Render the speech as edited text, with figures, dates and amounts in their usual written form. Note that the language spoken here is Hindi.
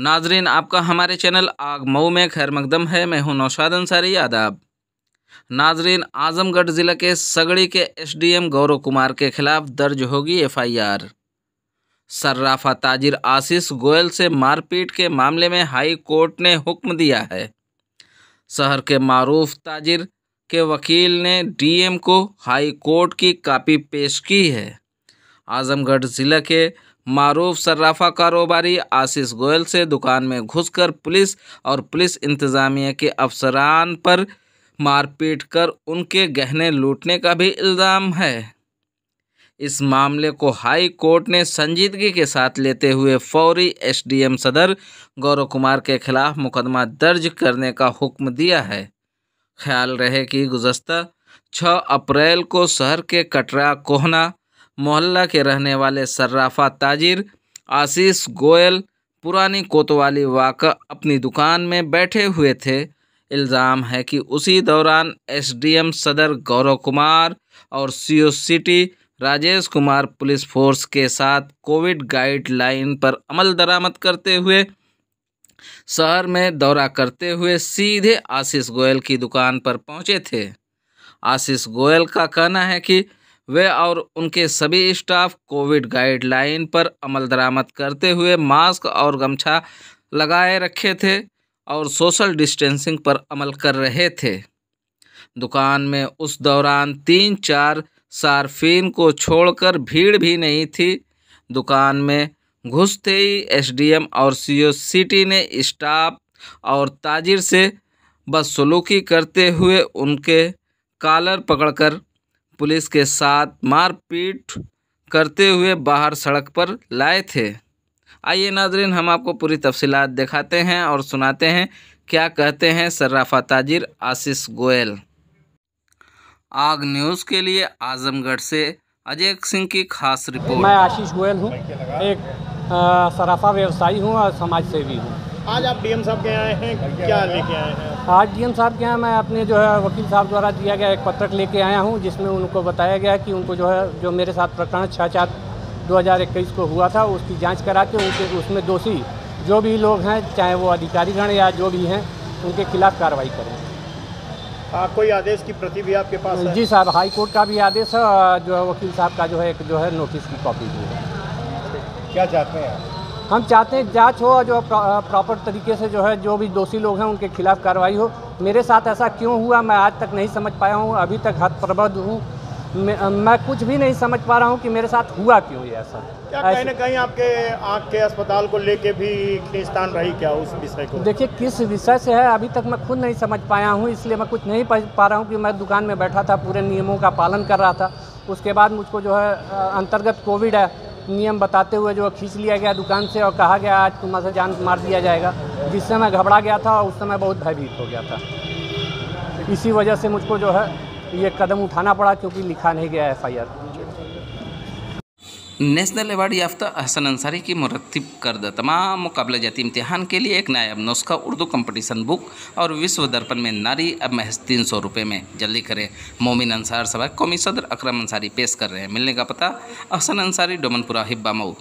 नाजरीन, आपका हमारे चैनल आग मऊ में खैर मकदम है। मैं हूं नौशाद अंसारी। आदाब नाजरीन, आजमगढ़ ज़िला के सगड़ी के एसडीएम गौरव कुमार के खिलाफ दर्ज होगी एफआईआर। सर्राफा ताजिर आशीष गोयल से मारपीट के मामले में हाई कोर्ट ने हुक्म दिया है। शहर के मारूफ ताजिर के वकील ने डीएम को हाई कोर्ट की कॉपी पेश की है। आजमगढ़ ज़िला के मारूफ सर्राफा कारोबारी आशीष गोयल से दुकान में घुसकर पुलिस और पुलिस इंतजामिया के अफसरान पर मारपीट कर उनके गहने लूटने का भी इल्ज़ाम है। इस मामले को हाई कोर्ट ने संजीदगी के साथ लेते हुए फौरी एसडीएम सदर गौरव कुमार के खिलाफ मुकदमा दर्ज करने का हुक्म दिया है। ख्याल रहे कि गुज़श्ता 6 अप्रैल को शहर के कटरा कोहना मोहल्ला के रहने वाले सर्राफा ताजिर आशीष गोयल पुरानी कोतवाली वाक़ा अपनी दुकान में बैठे हुए थे। इल्ज़ाम है कि उसी दौरान एसडीएम सदर गौरव कुमार और CO city Rajesh Kumar police force के साथ कोविड गाइडलाइन पर अमल दरामद करते हुए शहर में दौरा करते हुए सीधे आशीष गोयल की दुकान पर पहुंचे थे। आशीष गोयल का कहना है कि वे और उनके सभी स्टाफ कोविड गाइडलाइन पर अमल दरामद करते हुए मास्क और गमछा लगाए रखे थे और सोशल डिस्टेंसिंग पर अमल कर रहे थे। दुकान में उस दौरान 3-4 सार्फिन को छोड़कर भीड़ भी नहीं थी। दुकान में घुसते ही एसडीएम और सीओ सिटी ने स्टाफ और ताजिर से बदसलूकी करते हुए उनके कॉलर पकड़कर पुलिस के साथ मारपीट करते हुए बाहर सड़क पर लाए थे। आइए नाजरीन, हम आपको पूरी तफसीलात दिखाते हैं और सुनाते हैं क्या कहते हैं सर्राफा ताजिर आशीष गोयल। आग न्यूज़ के लिए आजमगढ़ से अजय सिंह की खास रिपोर्ट। मैं आशीष गोयल हूँ, एक सराफा व्यवसायी हूँ और समाज सेवी हूँ। आज आप डीएम साहब के आए हैं, क्या लेके आए हैं? आज डीएम साहब के यहाँ मैं अपने जो है वकील साहब द्वारा दिया गया एक पत्रक लेके आया हूँ, जिसमें उनको बताया गया कि उनको जो है जो मेरे साथ प्रकरण 6/4/2021 को हुआ था उसकी जांच करा के उसमें दोषी जो भी लोग हैं, चाहे वो अधिकारीगण या जो भी हैं, उनके खिलाफ कार्रवाई करें। कोई आदेश की प्रति भी आपके पास है? जी साहब, हाई कोर्ट का भी आदेश है और जो है वकील साहब का जो है एक जो है नोटिस की कॉपी भी है। क्या चाहते हैं आप? हम चाहते हैं जांच हो और जो प्रॉपर तरीके से जो है जो भी दोषी लोग हैं उनके खिलाफ कार्रवाई हो। मेरे साथ ऐसा क्यों हुआ मैं आज तक नहीं समझ पाया हूँ। अभी तक हतप्रभ हूँ। मैं कुछ भी नहीं समझ पा रहा हूँ कि मेरे साथ हुआ क्यों ये ऐसा। क्या कहीं ना कहीं आपके आँख के अस्पताल को लेके भी खींचतान रही क्या उस विषय को? देखिए, किस विषय से है अभी तक मैं खुद नहीं समझ पाया हूँ, इसलिए मैं कुछ नहीं पा रहा हूँ कि मैं दुकान में बैठा था, पूरे नियमों का पालन कर रहा था। उसके बाद मुझको जो है अंतर्गत कोविड है नियम बताते हुए जो खींच लिया गया दुकान से और कहा गया आज तुम्हारे जान मार दिया जाएगा, जिससे मैं घबरा गया था और उस समय बहुत भयभीत हो गया था। इसी वजह से मुझको जो है ये कदम उठाना पड़ा, क्योंकि लिखा नहीं गया एफआईआर। नेशनल अवार्ड याफ्ता अहसन अंसारी की मुरत्तिब करदा तमाम मुकाबला जाती इम्तिहान के लिए एक नायाब नुस्खा उर्दू कंपटीशन बुक और विश्व दर्पण में नारी अब महज 300 रुपये में। जल्दी करें। मोमिन अंसार सभा कौमी सदर अकरम अंसारी पेश कर रहे हैं। मिलने का पता अहसन अंसारी डोमनपुरा हिब्बा मऊ।